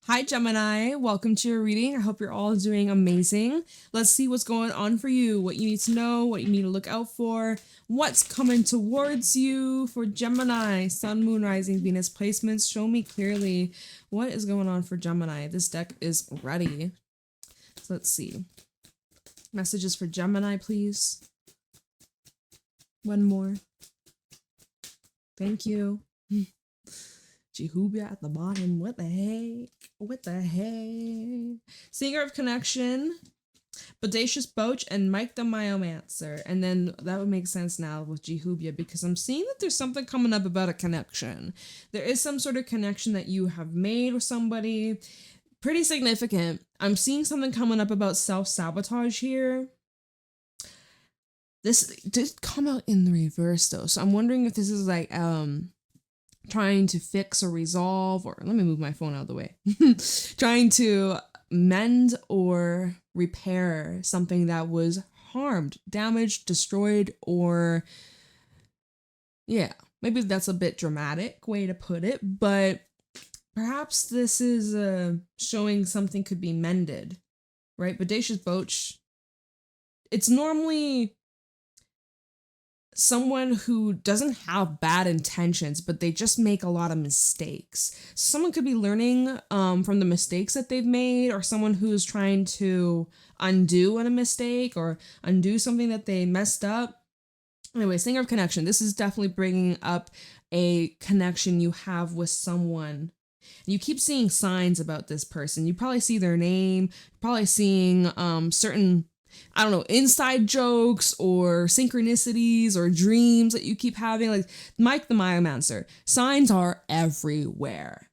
Hi, Gemini. Welcome to your reading. I hope you're all doing amazing. Let's see what's going on for you, what you need to know, what you need to look out for, what's coming towards you for Gemini. Sun, Moon, Rising, Venus placements. Show me clearly what is going on for Gemini. This deck is ready. So let's see. Messages for Gemini, please. One more. Thank you. Giulia at the bottom. What the heck? What the heck? Singer of Connection, Bodacious Boach, and Mike the Myomancer. And then that would make sense now with Giulia because I'm seeing that there's something coming up about a connection. There is some sort of connection that you have made with somebody. Pretty significant. I'm seeing something coming up about self-sabotage here. This did come out in the reverse though. So I'm wondering if this is like trying to fix or resolve, or let me move my phone out of the way. Trying to mend or repair something that was harmed, damaged, destroyed, or yeah, maybe that's a bit dramatic way to put it, but perhaps this is showing something could be mended, right? Bodacious Boach, it's normally someone who doesn't have bad intentions, but they just make a lot of mistakes. Someone could be learning from the mistakes that they've made, or someone who's trying to undo a mistake or undo something that they messed up. Anyway, Singer of Connection. This is definitely bringing up a connection you have with someone. You keep seeing signs about this person. You probably see their name, probably seeing certain, I don't know, inside jokes or synchronicities or dreams that you keep having. Like Mike the Myomancer. Signs are everywhere.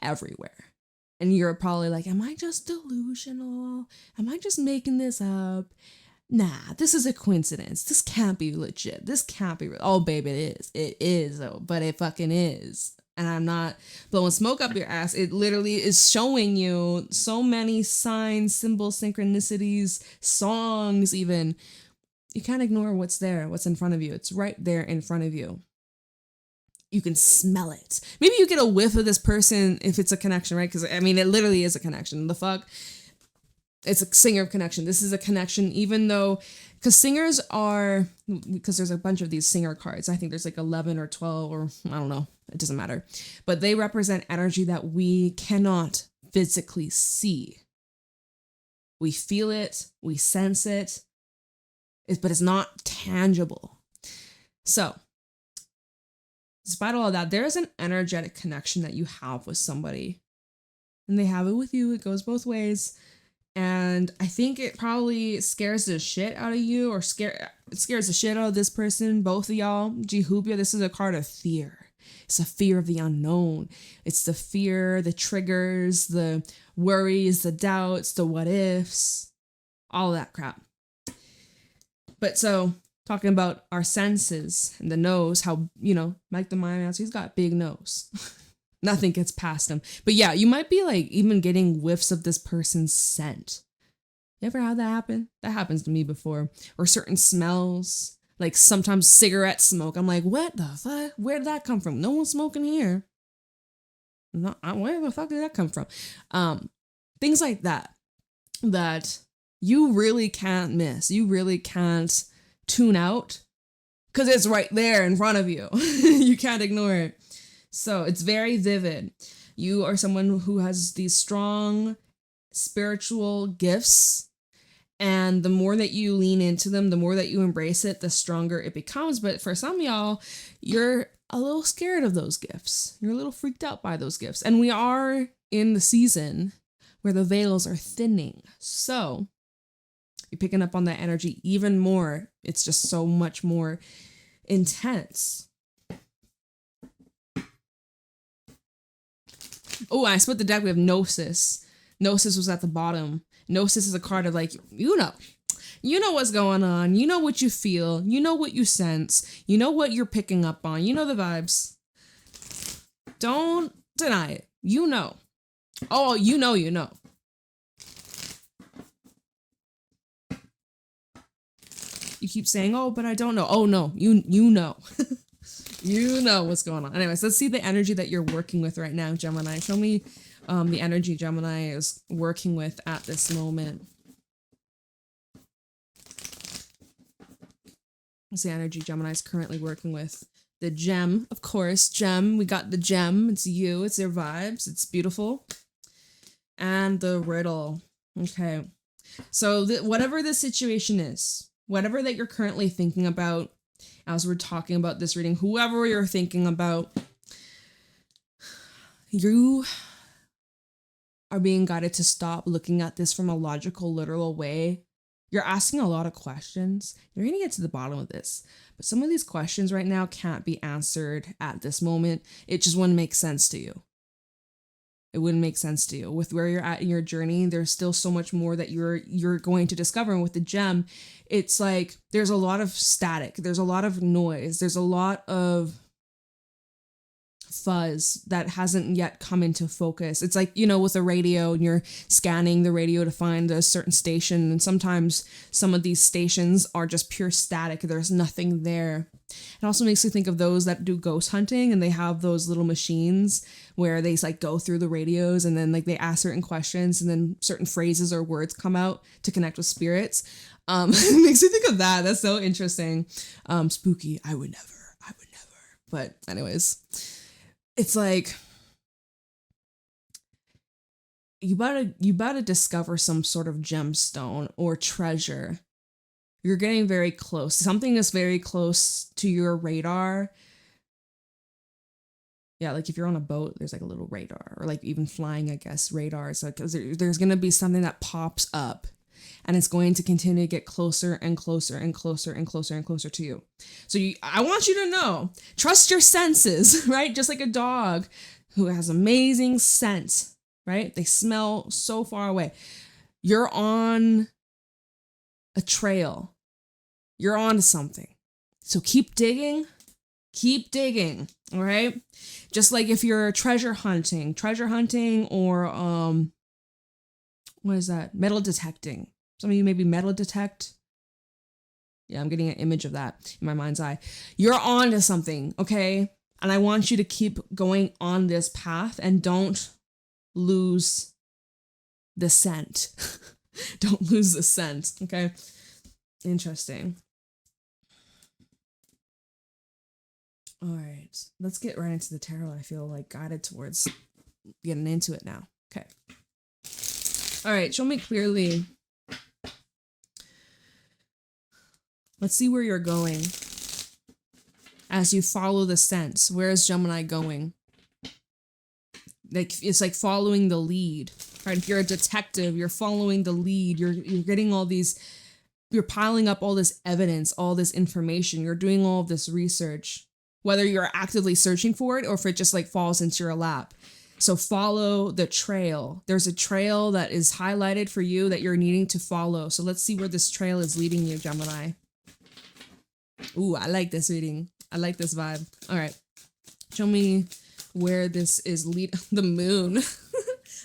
Everywhere. And you're probably like, am I just delusional? Am I just making this up? Nah, this is a coincidence. This can't be legit. This can't be real. Oh, baby, it is. It is, though. But it fucking is. And I'm not blowing smoke up your ass. It literally is showing you so many signs, symbols, synchronicities, songs even. You can't ignore what's there, what's in front of you. It's right there in front of you. You can smell it. Maybe you get a whiff of this person if it's a connection, right? Because, I mean, it literally is a connection. The fuck? It's a singer of connection. This is a connection, even though, because singers are, because there's a bunch of these singer cards. I think there's like 11 or 12 or I don't know. It doesn't matter. But they represent energy that we cannot physically see. We feel it. We sense it. But it's not tangible. So, despite all of that, there is an energetic connection that you have with somebody. And they have it with you. It goes both ways. And I think it probably scares the shit out of you, or it scares the shit out of this person, both of y'all. Giulia, this is a card of fear. It's a fear of the unknown. It's the fear, the triggers, the worries, the doubts, the what ifs, all that crap. But so, talking about our senses and the nose, how, you know, Mike the Myomancer, he's got a big nose. Nothing gets past him. But yeah, you might be like even getting whiffs of this person's scent. You ever had that happen? That happens to me before. Or certain smells. Like sometimes cigarette smoke. I'm like, what the fuck? Where did that come from? No one's smoking here. No, where the fuck did that come from? Things like that. That you really can't miss. You really can't tune out. Because it's right there in front of you. You can't ignore it. So it's very vivid. You are someone who has these strong spiritual gifts. And the more that you lean into them, the more that you embrace it, the stronger it becomes. But for some of y'all, you're a little scared of those gifts. You're a little freaked out by those gifts. And we are in the season where the veils are thinning. So you're picking up on that energy even more. It's just so much more intense. Oh, I split the deck. We have Gnosis. Gnosis was at the bottom. Gnosis is a card of like, you know what's going on. You know what you feel. You know what you sense. You know what you're picking up on. You know the vibes. Don't deny it. You know. Oh, you know. You keep saying, oh, but I don't know. Oh, no, you know. You know what's going on. Anyways, let's see the energy that you're working with right now, Gemini. Show me the energy Gemini is working with at this moment. What's the energy Gemini is currently working with? The gem, of course. Gem. We got the gem. It's you. It's their vibes. It's beautiful. And the riddle. Okay. So whatever the situation is, whatever that you're currently thinking about, as we're talking about this reading, whoever you're thinking about, you are being guided to stop looking at this from a logical, literal way. You're asking a lot of questions. You're going to get to the bottom of this. But some of these questions right now can't be answered at this moment. It just wouldn't make sense to you. It wouldn't make sense to you. With where you're at in your journey, there's still so much more that you're going to discover. And with the gem, it's like there's a lot of static. There's a lot of noise. There's a lot of fuzz that hasn't yet come into focus. It's like, you know, with a radio and you're scanning the radio to find a certain station, and sometimes some of these stations are just pure static. There's nothing there. It also makes me think of those that do ghost hunting, and they have those little machines where they like go through the radios and then like they ask certain questions and then certain phrases or words come out to connect with spirits. It makes me think of that. That's so interesting. Spooky. I would never. But anyways, it's like you about to discover some sort of gemstone or treasure. You're getting very close. Something is very close to your radar. Yeah, like if you're on a boat, there's like a little radar, or like even flying, I guess, radar. So there's going to be something that pops up, and it's going to continue to get closer and closer and closer and closer and closer to you. So I want you to know, trust your senses, right? Just like a dog who has amazing scent, right? They smell so far away. You're on a trail. You're on to something. So keep digging. Keep digging. All right. Just like if you're treasure hunting or what is that? Metal detecting. Some of you maybe metal detect. Yeah, I'm getting an image of that in my mind's eye. You're on to something, okay? And I want you to keep going on this path and don't lose the scent. Don't lose the scent, okay? Interesting. All right, let's get right into the tarot. I feel like guided towards getting into it now. Okay. All right, show me clearly. Let's see where you're going. As you follow the scent, where is Gemini going? Like, it's like following the lead, right? If you're a detective, you're following the lead. You're getting all these, you're piling up all this evidence, all this information. You're doing all of this research, whether you're actively searching for it or if it just like falls into your lap. So follow the trail. There's a trail that is highlighted for you that you're needing to follow. So let's see where this trail is leading you, Gemini. Ooh, I like this reading. I like this vibe. All right. Show me where this is the moon.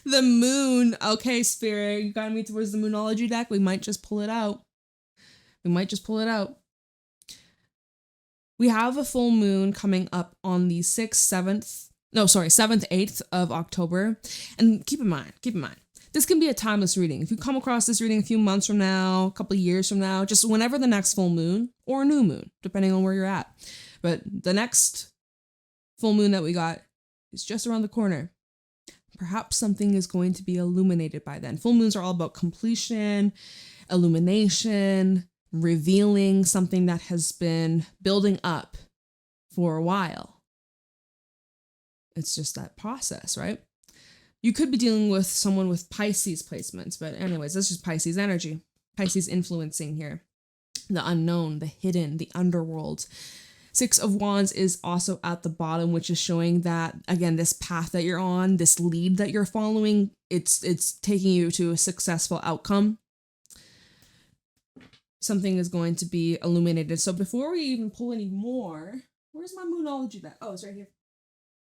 The moon. Okay, Spirit, you got me towards the Moonology deck. We might just pull it out. We have a full moon coming up on the 7th, 8th of October. And keep in mind, this can be a timeless reading. If you come across this reading a few months from now, a couple of years from now, just whenever the next full moon or new moon, depending on where you're at. But the next full moon that we got is just around the corner. Perhaps something is going to be illuminated by then. Full moons are all about completion, illumination, revealing something that has been building up for a while. It's just that process, right? You could be dealing with someone with Pisces placements, but anyways, that's just Pisces energy. Pisces influencing here. The unknown, the hidden, the underworld. 6 of Wands is also at the bottom, which is showing that, again, this path that you're on, this lead that you're following, it's taking you to a successful outcome. Something is going to be illuminated. So before we even pull any more, where's my Moonology back? Oh, it's right here.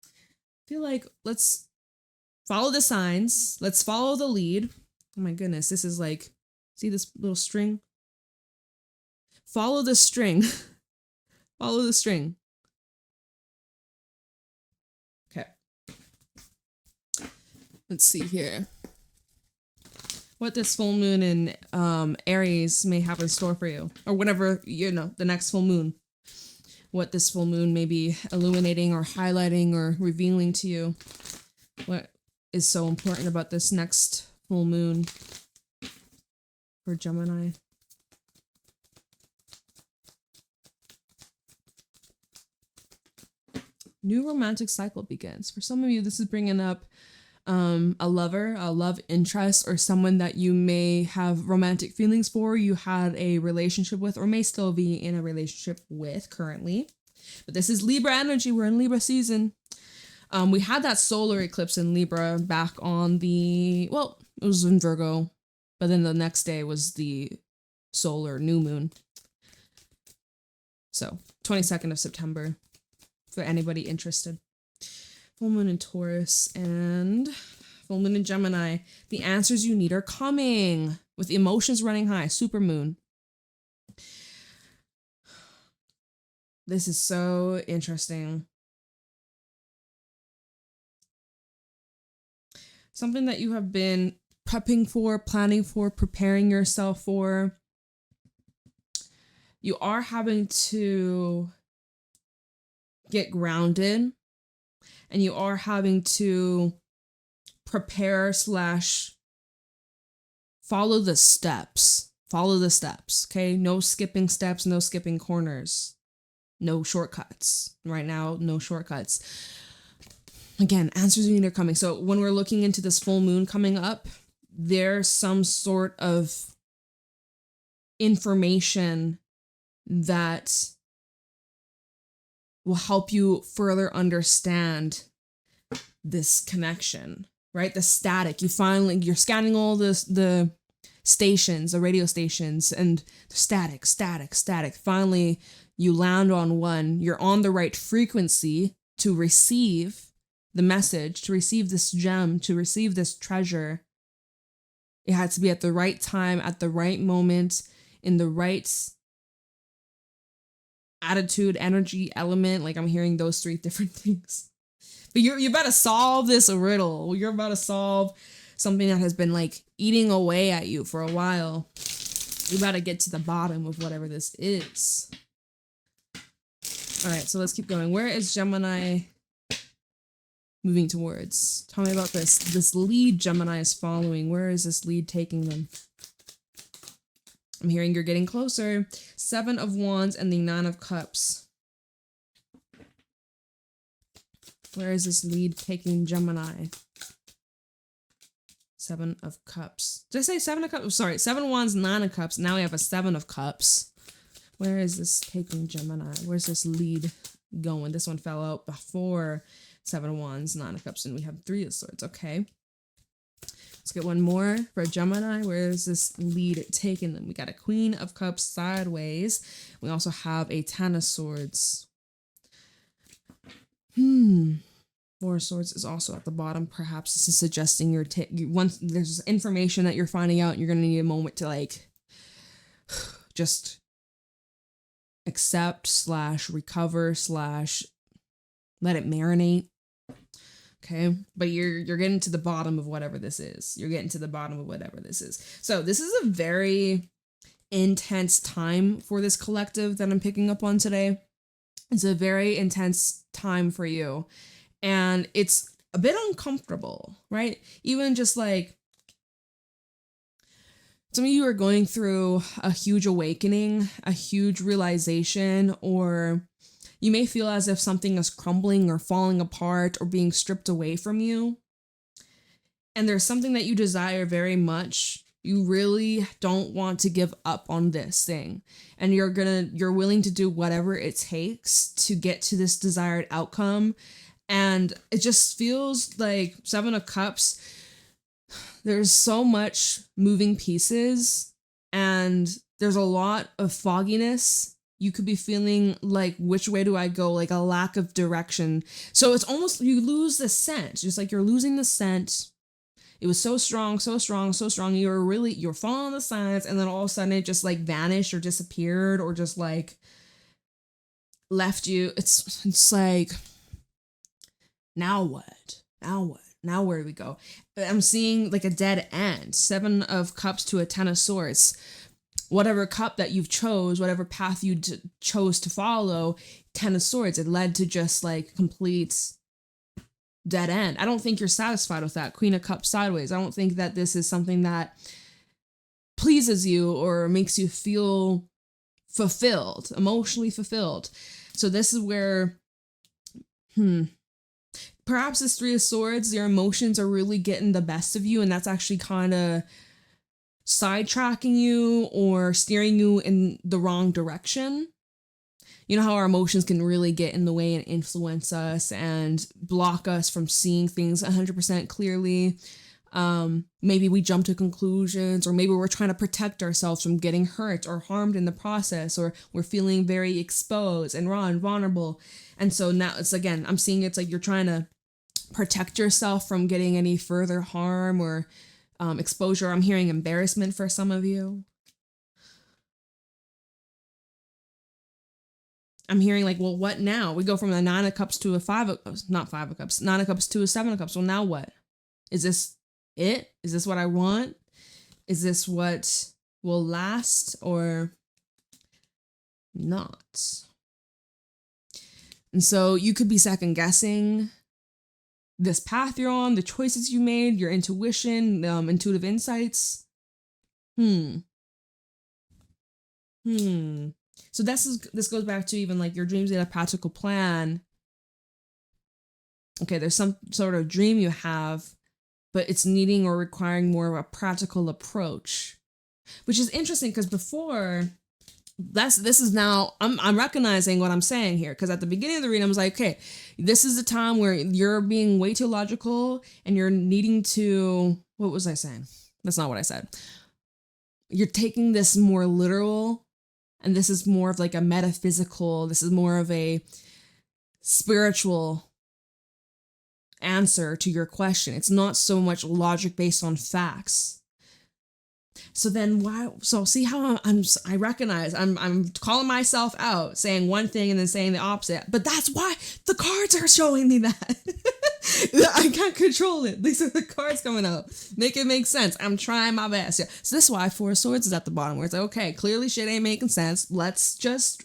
I feel like let's follow the signs. Let's follow the lead. Oh my goodness, this is like, see this little string? Follow the string. Follow the string. Okay. Let's see here. What this full moon in Aries may have in store for you, or whatever, the next full moon. What this full moon may be illuminating or highlighting or revealing to you. What is so important about this next full moon for Gemini? New romantic cycle begins. For some of you, this is bringing up a lover, a love interest, or someone that you may have romantic feelings for, you had a relationship with, or may still be in a relationship with currently. But this is Libra energy. We're in Libra season. We had that solar eclipse in Libra back on it was in Virgo, but then the next day was the solar new moon. So 22nd of September for anybody interested. Full moon in Taurus and full moon in Gemini. The answers you need are coming with emotions running high. Super moon. This is so interesting. Something that you have been prepping for, planning for, preparing yourself for. You are having to get grounded. And you are having to prepare / follow the steps. Follow the steps, okay? No skipping steps, no skipping corners. No shortcuts. Right now, no shortcuts. Again, answers you need are coming. So when we're looking into this full moon coming up, there's some sort of information that will help you further understand this connection, right? The static. You're scanning all the stations, the radio stations, and static. Finally, you land on one. You're on the right frequency to receive the message, to receive this gem, to receive this treasure. It had to be at the right time, at the right moment, in the right attitude, energy, element. Like I'm hearing those 3 different things. But you're about to solve this riddle. You're about to solve something that has been like eating away at you for a while. You about to get to the bottom of whatever this is. All right, so let's keep going. Where is Gemini moving towards? Tell me about this lead Gemini is following. Where is this lead taking them? I'm hearing you're getting closer. 7 of Wands and the 9 of Cups. Where is this lead taking Gemini? 7 of Cups. Did I say 7 of Cups? Oh, sorry, 7 of Wands, 9 of Cups. Now we have a 7 of Cups. Where is this taking Gemini? Where's this lead going? This one fell out before 7 of Wands, 9 of Cups, and we have 3 of Swords. Okay. Let's get one more for Gemini. Where is this lead taking them? We got a Queen of Cups sideways. We also have a 10 of Swords. 4 of Swords is also at the bottom. Perhaps this is suggesting once there's information that you're finding out, you're going to need a moment to like just accept / recover / let it marinate. Okay, but you're getting to the bottom of whatever this is. You're getting to the bottom of whatever this is. So this is a very intense time for this collective that I'm picking up on today. It's a very intense time for you. And it's a bit uncomfortable, right? Even just like some of you are going through a huge awakening, a huge realization, or you may feel as if something is crumbling or falling apart or being stripped away from you. And there's something that you desire very much. You really don't want to give up on this thing. And you're willing to do whatever it takes to get to this desired outcome. And it just feels like 7 of Cups. There's so much moving pieces and there's a lot of fogginess. You could be feeling like, which way do I go? Like a lack of direction. So it's almost, you lose the scent. Just like you're losing the scent. It was so strong, so strong, so strong. You're following the signs, and then all of a sudden it just like vanished or disappeared or just like left you. It's like, now what? Now what? Now where do we go? I'm seeing like a dead end. 7 of Cups to a 10 of Swords. Whatever cup that you've chose, whatever path you chose to follow, 10 of Swords, it led to just like complete dead end. I don't think you're satisfied with that. Queen of Cups sideways. I don't think that this is something that pleases you or makes you feel fulfilled, emotionally fulfilled. So this is where, perhaps this 3 of Swords, your emotions are really getting the best of you, and that's actually kind of sidetracking you or steering you in the wrong direction. You know how our emotions can really get in the way and influence us and block us from seeing things 100% clearly. Maybe we jump to conclusions, or maybe we're trying to protect ourselves from getting hurt or harmed in the process, or we're feeling very exposed and raw and vulnerable. And so now it's, again, I'm seeing it's like you're trying to protect yourself from getting any further harm or exposure. I'm hearing embarrassment for some of you. I'm hearing like, well, what now? We go from a 9 of Cups to a 5 of Cups, not 5 of Cups, 9 of Cups to a 7 of Cups. Well, now what? Is this it? Is this what I want? Is this what will last or not? And so you could be second guessing this path you're on, the choices you made, your intuition, intuitive insights. So this goes back to even like your dreams and a practical plan. Okay, there's some sort of dream you have, but it's needing or requiring more of a practical approach, which is interesting because before this is now I'm recognizing what I'm saying here, because at the beginning of the reading I was like, okay, this is a time where you're being way too logical and you're needing to, what was I saying? That's not what I said. You're taking this more literal, and this is more of like a metaphysical, this is more of a spiritual answer to your question. It's not so much logic based on facts. So then why? So see how I recognize I'm calling myself out, saying one thing and then saying the opposite. But that's why the cards are showing me that. I can't control it. These are the cards coming up. Make it make sense. I'm trying my best. Yeah. So this is why 4 of Swords is at the bottom, where it's like, okay, clearly shit ain't making sense. Let's just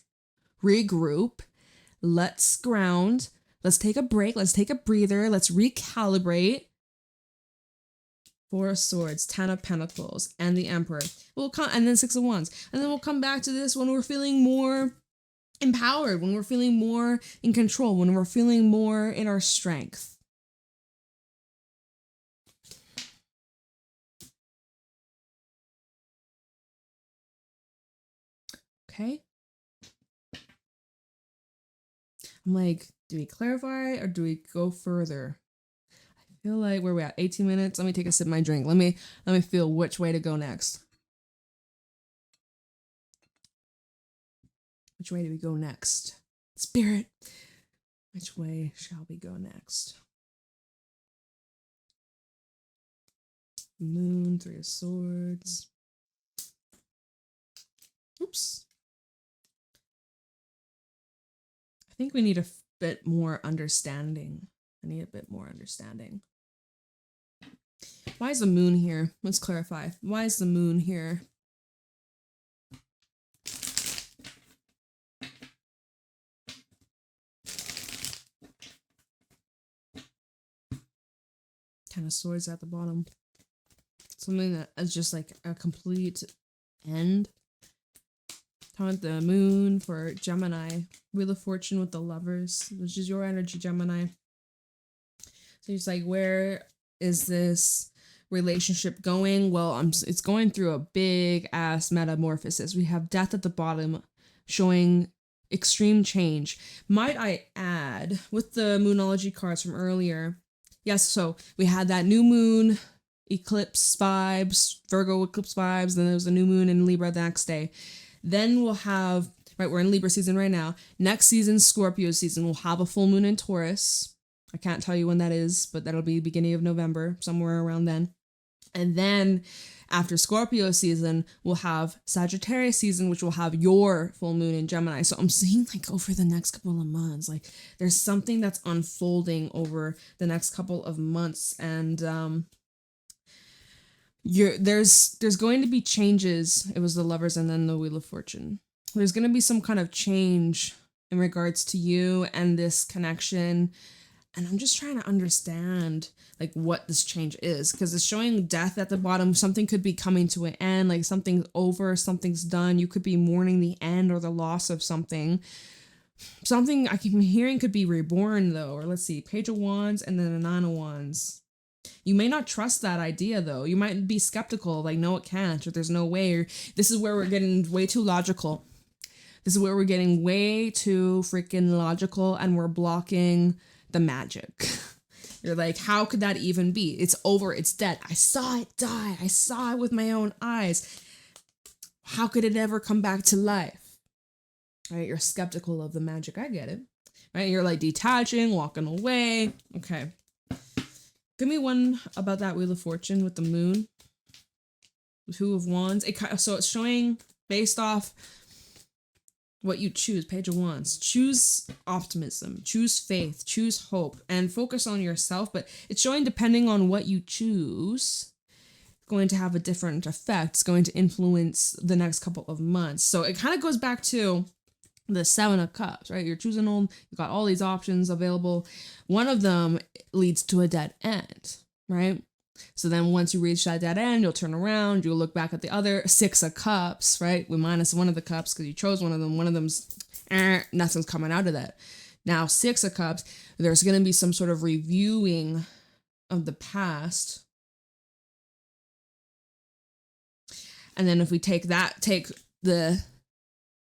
regroup. Let's ground. Let's take a break. Let's take a breather. Let's recalibrate. 4 of Swords, 10 of Pentacles, and the Emperor. We'll come, and then 6 of Wands. And then we'll come back to this when we're feeling more empowered, when we're feeling more in control, when we're feeling more in our strength. Okay. I'm like, do we clarify or do we go further? I feel like, where are we at? 18 minutes. Let me take a sip of my drink. Let me feel which way to go next. Which way do we go next? Spirit, which way shall we go next? Moon, 3 of Swords. Oops. I think we need a bit more understanding. I need a bit more understanding. Why is the moon here? Let's clarify. Why is the moon here? Ten of Swords at the bottom. Something that is just like a complete end. Talking about the moon for Gemini. Wheel of Fortune with the Lovers, which is your energy, Gemini. So it's like, where is this relationship going? Well, it's going through a big ass metamorphosis. We have Death at the bottom, showing extreme change. Might I add, with the Moonology cards from earlier, yes, so we had that new moon eclipse vibes, Virgo eclipse vibes, then there was a new moon in Libra the next day. Then we'll have, right, we're in Libra season right now. Next season, Scorpio season, we'll have a full moon in Taurus. I can't tell you when that is, but that'll be beginning of November, somewhere around then. And then after Scorpio season, we'll have Sagittarius season, which will have your full moon in Gemini. So I'm seeing like over the next couple of months, like there's something that's unfolding over the next couple of months. And there's going to be changes. It was the Lovers and then the Wheel of Fortune. There's going to be some kind of change in regards to you and this connection. And I'm just trying to understand like what this change is, because it's showing death at the bottom. Something could be coming to an end, like something's over, something's done. You could be mourning the end or the loss of something. Something I keep hearing could be reborn though. Or let's see, Page of Wands and then a Nine of Wands. You may not trust that idea though. You might be skeptical, like no it can't, or there's no way, or this is where we're getting way too logical. This is where we're getting way too freaking logical and we're blocking the magic. You're like, how could that even be? It's over. It's dead. I saw it die. I saw it with my own eyes. How could it ever come back to life? Right? You're skeptical of the magic. I get it. Right? You're like detaching, walking away. Okay. Give me one about that Wheel of Fortune with the moon. The Two of Wands. So it's showing based off what you choose. Page of Wands. Choose optimism, choose faith, choose hope, and focus on yourself. But it's showing depending on what you choose, it's going to have a different effect. It's going to influence the next couple of months. So it kind of goes back to the Seven of Cups, right? You're choosing on, you've got all these options available. One of them leads to a dead end, right? So then once you reach that dead end, you'll turn around, you'll look back at the other Six of Cups, right? We minus one of the cups because you chose one of them. One of them's, nothing's coming out of that. Now, Six of Cups, there's going to be some sort of reviewing of the past. And then if we take the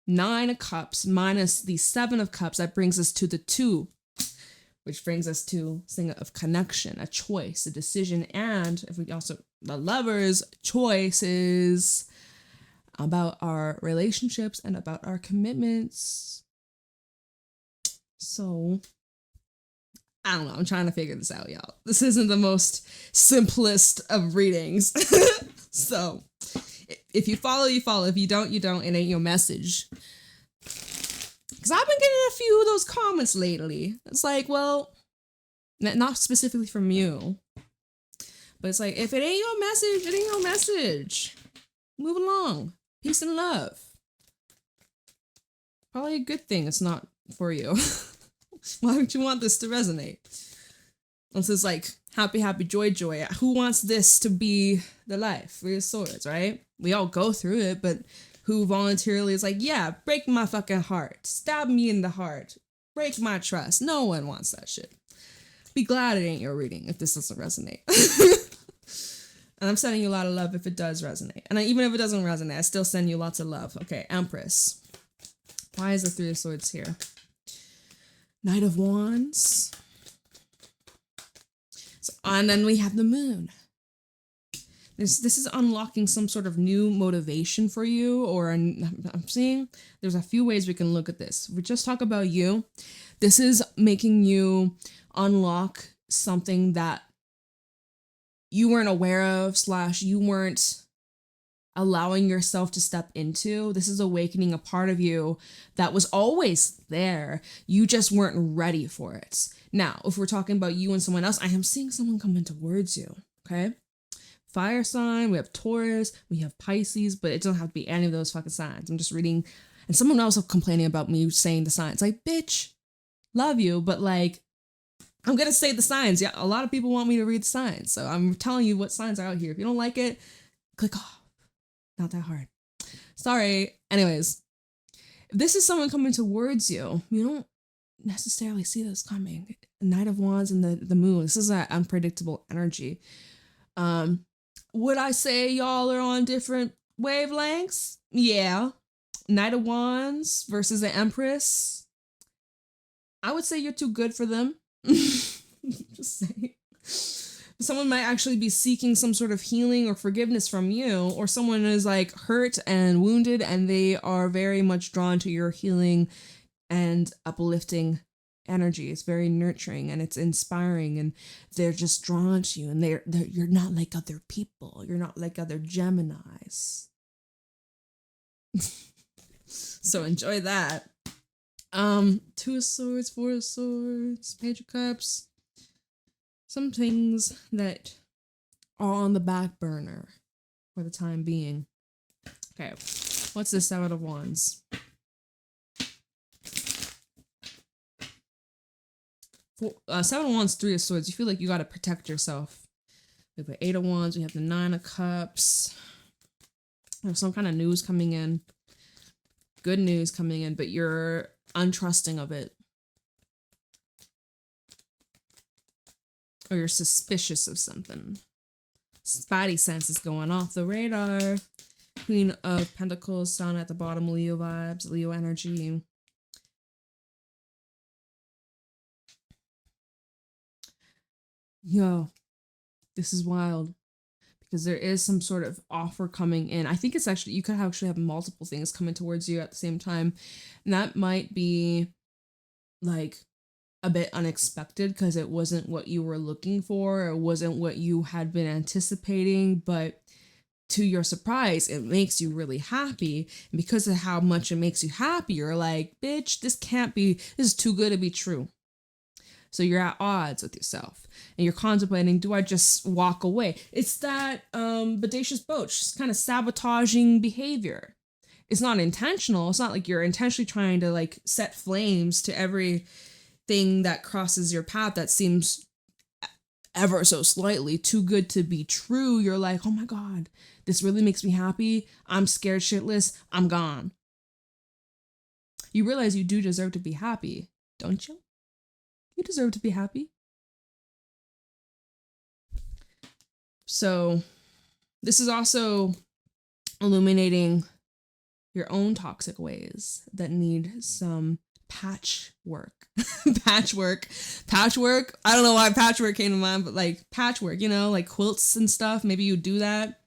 Nine of Cups minus the Seven of Cups, that brings us to the Two, which brings us to thing of connection, a choice, a decision. And if we also, the Lovers, choice is about our relationships and about our commitments. So, I don't know. I'm trying to figure this out, y'all. This isn't the most simplest of readings. So, if you follow, you follow. If you don't, you don't. It ain't your message. Because I've been getting a few of those comments lately. It's like, well, not specifically from you, but it's like, if it ain't your message, it ain't your message. Move along. Peace and love. Probably a good thing it's not for you. Why would you want this to resonate? This is like happy, happy, joy, joy. Who wants this to be the life? Three of Swords, right? We all go through it, but who voluntarily is like, yeah, break my fucking heart. Stab me in the heart. Break my trust. No one wants that shit. Be glad it ain't your reading if this doesn't resonate. And I'm sending you a lot of love if it does resonate. And even if it doesn't resonate, I still send you lots of love. Okay, Empress. Why is the Three of Swords here? Knight of Wands. So, and then we have the Moon. This is unlocking some sort of new motivation for you, or I'm seeing there's a few ways we can look at this. If we just talk about you, this is making you unlock something that you weren't aware of / you weren't allowing yourself to step into. This is awakening a part of you that was always there. You just weren't ready for it. Now, if we're talking about you and someone else, I am seeing someone coming towards you, okay? Fire sign, we have Taurus, we have Pisces, but it doesn't have to be any of those fucking signs. I'm just reading, and someone else was complaining about me saying the signs. Like, bitch, love you, but like, I'm gonna say the signs. Yeah, a lot of people want me to read the signs, so I'm telling you what signs are out here. If you don't like it, click off. Not that hard. Sorry. Anyways, if this is someone coming towards you, you don't necessarily see this coming. Knight of Wands and the Moon. This is an unpredictable energy. Would I say y'all are on different wavelengths? Yeah. Knight of Wands versus the Empress. I would say you're too good for them. Just saying. Someone might actually be seeking some sort of healing or forgiveness from you, or someone is like hurt and wounded and they are very much drawn to your healing and uplifting energy. It's very nurturing and it's inspiring, and they're just drawn to you, and you're not like other people. You're not like other Geminis. So enjoy that. Two of Swords, Four of Swords, Page of Cups. Some things that are on the back burner for the time being. Okay, what's the Seven of Wands? Seven of Wands, Three of Swords. You feel like you gotta protect yourself. We have the Eight of Wands. We have the Nine of Cups. There's some kind of news coming in. Good news coming in, but you're untrusting of it. Or you're suspicious of something. Spidey sense is going off the radar. Queen of Pentacles, Sun at the bottom, Leo vibes, Leo energy. Yo, this is wild. Because there is some sort of offer coming in. I think it's actually, you could actually have multiple things coming towards you at the same time. And that might be like a bit unexpected because it wasn't what you were looking for. It wasn't what you had been anticipating. But to your surprise, it makes you really happy. And because of how much it makes you happy, you're like, bitch, this is too good to be true. So you're at odds with yourself and you're contemplating, do I just walk away? It's that bodacious boach, kind of sabotaging behavior. It's not intentional. It's not like you're intentionally trying to like set flames to everything that crosses your path that seems ever so slightly too good to be true. You're like, oh my God, this really makes me happy. I'm scared shitless. I'm gone. You realize you do deserve to be happy, don't you? You deserve to be happy. So this is also illuminating your own toxic ways that need some patchwork. Patchwork. I don't know why patchwork came to mind, but like patchwork, you know, like quilts and stuff. Maybe you do that.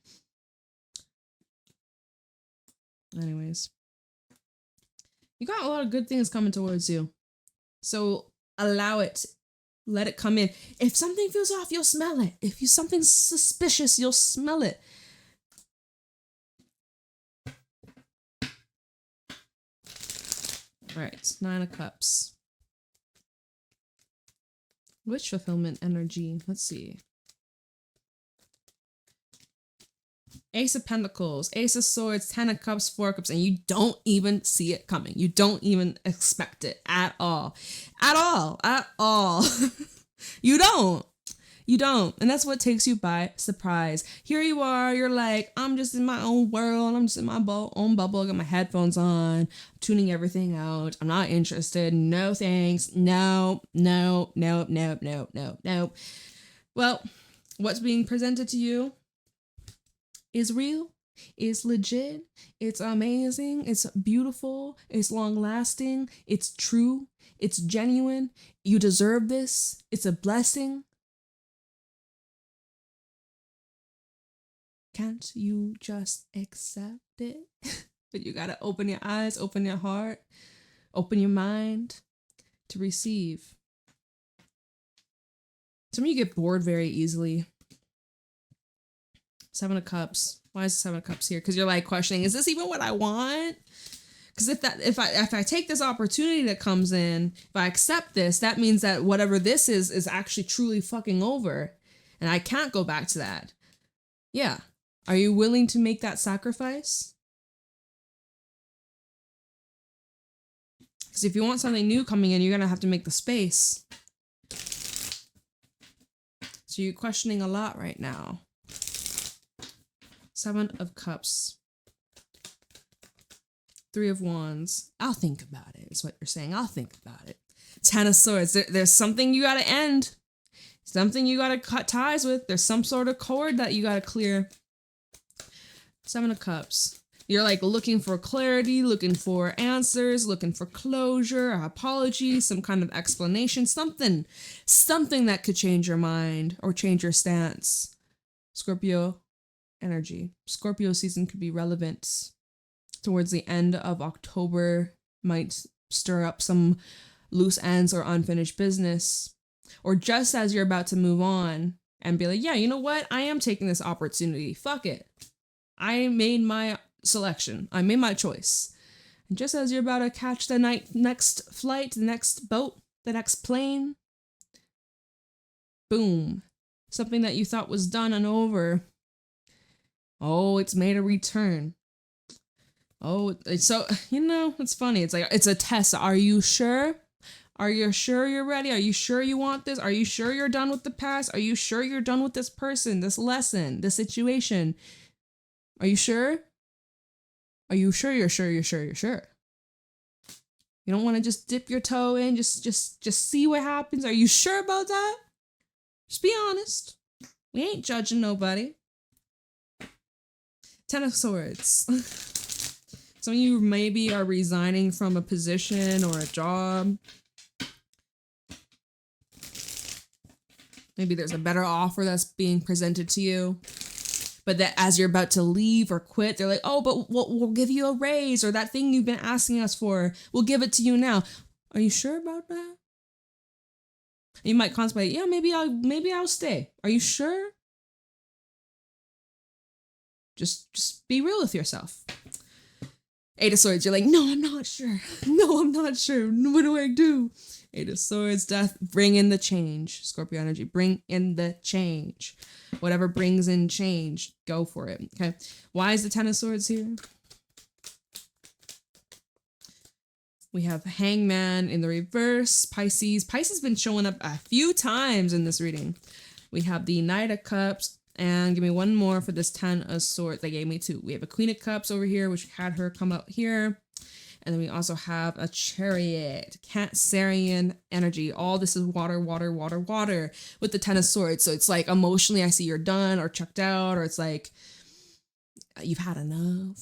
Anyways, you got a lot of good things coming towards you. So allow it. Let it come in. If something feels off, you'll smell it. If something's suspicious, you'll smell it. All right, Nine of Cups. Wish fulfillment energy. Let's see. Ace of Pentacles, Ace of Swords, Ten of Cups, Four of Cups, and you don't even see it coming. You don't even expect it at all. At all. You don't. And that's what takes you by surprise. Here you are, you're like, I'm just in my own world. I'm just in my own bubble. I got my headphones on, tuning everything out. I'm not interested. No thanks. No. Well, what's being presented to you is real, it's legit, it's amazing, it's beautiful, it's long-lasting, it's true, it's genuine, you deserve this, it's a blessing. Can't you just accept it? But you gotta open your eyes, open your heart, open your mind to receive. Some of you get bored very easily. Seven of Cups. Why is the Seven of Cups here? Because you're like questioning, is this even what I want? Because if I take this opportunity that comes in, if I accept this, that means that whatever this is actually truly fucking over. And I can't go back to that. Yeah. Are you willing to make that sacrifice? Because if you want something new coming in, you're going to have to make the space. So you're questioning a lot right now. Seven of Cups. Three of Wands. I'll think about it, is what you're saying. I'll think about it. Ten of Swords. There's something you gotta end. Something you gotta cut ties with. There's some sort of cord that you gotta clear. Seven of Cups. You're like looking for clarity, looking for answers, looking for closure, an apology, some kind of explanation, something that could change your mind or change your stance. Scorpio energy. Scorpio season could be relevant towards the end of October, might stir up some loose ends or unfinished business. Or just as you're about to move on and be like, yeah, you know what? I am taking this opportunity. Fuck it. I made my selection. I made my choice. And just as you're about to catch the next flight, the next boat, the next plane, boom. Something that you thought was done and over. Oh, it's made a return. Oh, so, it's funny. It's like, it's a test. Are you sure? Are you sure you're ready? Are you sure you want this? Are you sure you're done with the past? Are you sure you're done with this person, this lesson, this situation? Are you sure? Are you sure you're sure you're sure you're sure? You don't want to just dip your toe in, just see what happens. Are you sure about that? Just be honest. We ain't judging nobody. Ten of Swords. Some of you maybe are resigning from a position or a job. Maybe there's a better offer that's being presented to you. But that as you're about to leave or quit, they're like, oh, but we'll give you a raise, or that thing you've been asking us for, we'll give it to you now. Are you sure about that? You might contemplate, yeah, maybe I'll stay. Are you sure? Just be real with yourself. Eight of Swords, you're like, no, I'm not sure. No, I'm not sure. What do I do? Eight of Swords, Death, bring in the change. Scorpio energy, bring in the change. Whatever brings in change, go for it. Okay. Why is the Ten of Swords here? We have Hangman in the reverse. Pisces. Pisces been showing up a few times in this reading. We have the Knight of Cups. And give me one more for this Ten of Swords. They gave me two. We have a Queen of Cups over here, which had her come out here. And then we also have a Chariot. Cancerian energy. All this is water, water, water, water with the Ten of Swords. So it's like emotionally, I see you're done or checked out, or it's like you've had enough.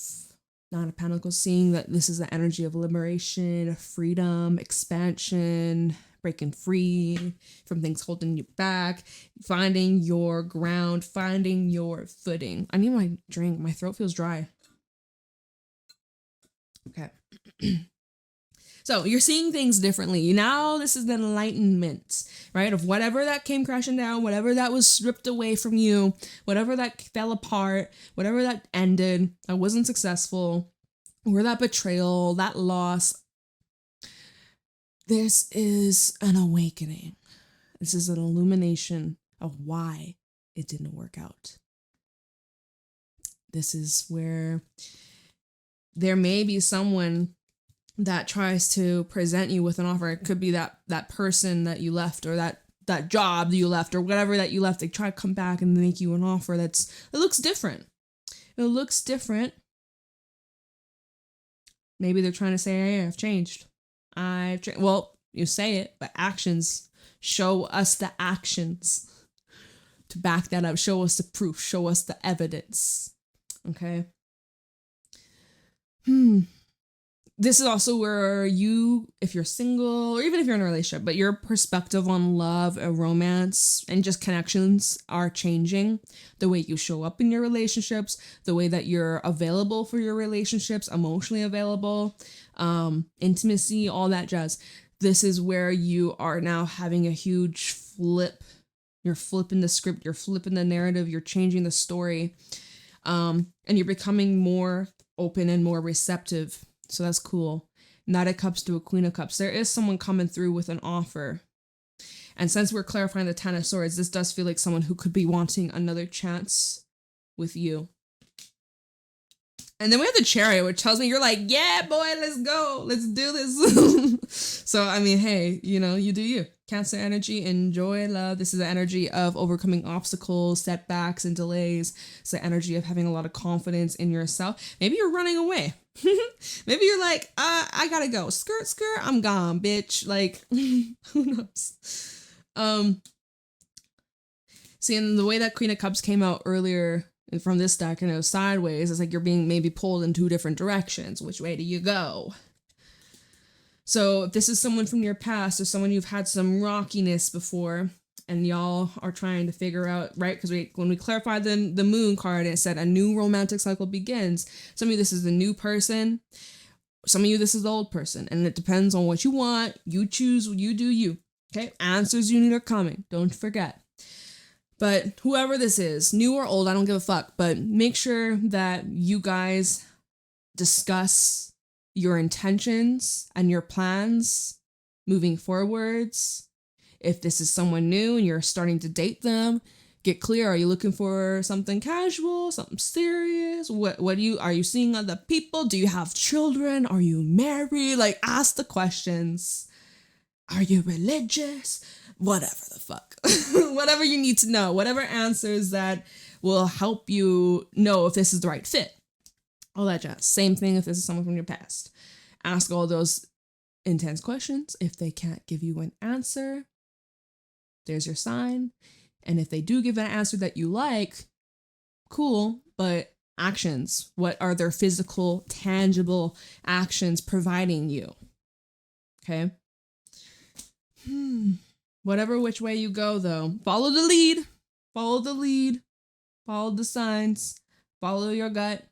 Nine of Pentacles, seeing that this is the energy of liberation, freedom, expansion, breaking free from things holding you back, finding your ground, finding your footing. I need my drink. My throat feels dry. Okay. So you're seeing things differently. Now this is the enlightenment, right? Of whatever that came crashing down, whatever that was stripped away from you, whatever that fell apart, whatever that ended, that wasn't successful, or that betrayal, that loss. This is an awakening. This is an illumination of why it didn't work out. This is where there may be someone that tries to present you with an offer. It could be that person that you left, or that job that you left, or whatever that you left. They try to come back and make you an offer it looks different. It looks different. Maybe they're trying to say, hey, I've changed. Well, you say it, but actions show us the actions to back that up. Show us the proof. Show us the evidence. Okay. This is also where you, if you're single, or even if you're in a relationship, but your perspective on love and romance and just connections are changing. The way you show up in your relationships, the way that you're available for your relationships, emotionally available, intimacy, all that jazz. This is where you are now having a huge flip. You're flipping the script, you're flipping the narrative, you're changing the story, and you're becoming more open and more receptive. So that's cool. Knight of Cups to a Queen of Cups. There is someone coming through with an offer. And since we're clarifying the Ten of Swords, this does feel like someone who could be wanting another chance with you. And then we have the Chariot, which tells me you're like, yeah, boy, let's go. Let's do this. So, I mean, hey, you do you. Cancer energy, enjoy love. This is the energy of overcoming obstacles, setbacks, and delays. It's the energy of having a lot of confidence in yourself. Maybe you're running away. Maybe you're like, I gotta go. Skirt, I'm gone, bitch. Like, who knows? See, and the way that Queen of Cups came out earlier from this deck, and it was sideways, it's like you're being maybe pulled in two different directions. Which way do you go? So if this is someone from your past, or someone you've had some rockiness before, and y'all are trying to figure out, right? Because when we clarified the moon card, it said a new romantic cycle begins. Some of you, this is a new person, Some of you, this is the old person, and it depends on what you want. You choose, you do you. Okay? Answers you need are coming. Don't forget. But whoever this is, new or old, I don't give a fuck. But make sure that you guys discuss your intentions and your plans moving forwards. If this is someone new and you're starting to date them, get clear. Are you looking for something casual, something serious? What are you seeing other people? Do you have children? Are you married? Like, ask the questions. Are you religious? Whatever the fuck. Whatever you need to know. Whatever answers that will help you know if this is the right fit. All that jazz. Same thing if this is someone from your past. Ask all those intense questions. If they can't give you an answer, there's your sign. And if they do give an answer that you like, cool, but actions. What are their physical, tangible actions providing you? Okay? Whatever which way you go, though, follow the lead. Follow the lead. Follow the signs. Follow your gut.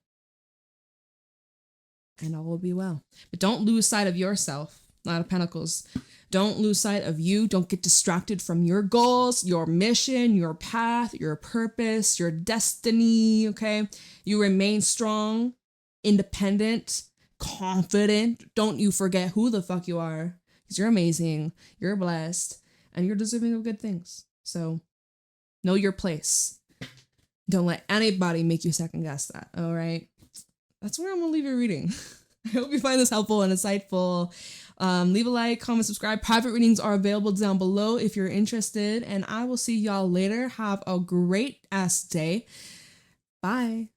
And all will be well. But don't lose sight of yourself. Knight of Pentacles. Don't lose sight of you. Don't get distracted from your goals, your mission, your path, your purpose, your destiny, okay? You remain strong, independent, confident. Don't you forget who the fuck you are. Because you're amazing, you're blessed, and you're deserving of good things. So know your place. Don't let anybody make you second guess that, all right? That's where I'm going to leave your reading. I hope you find this helpful and insightful. Leave a like, comment, subscribe. Private readings are available down below if you're interested. And I will see y'all later. Have a great ass day. Bye.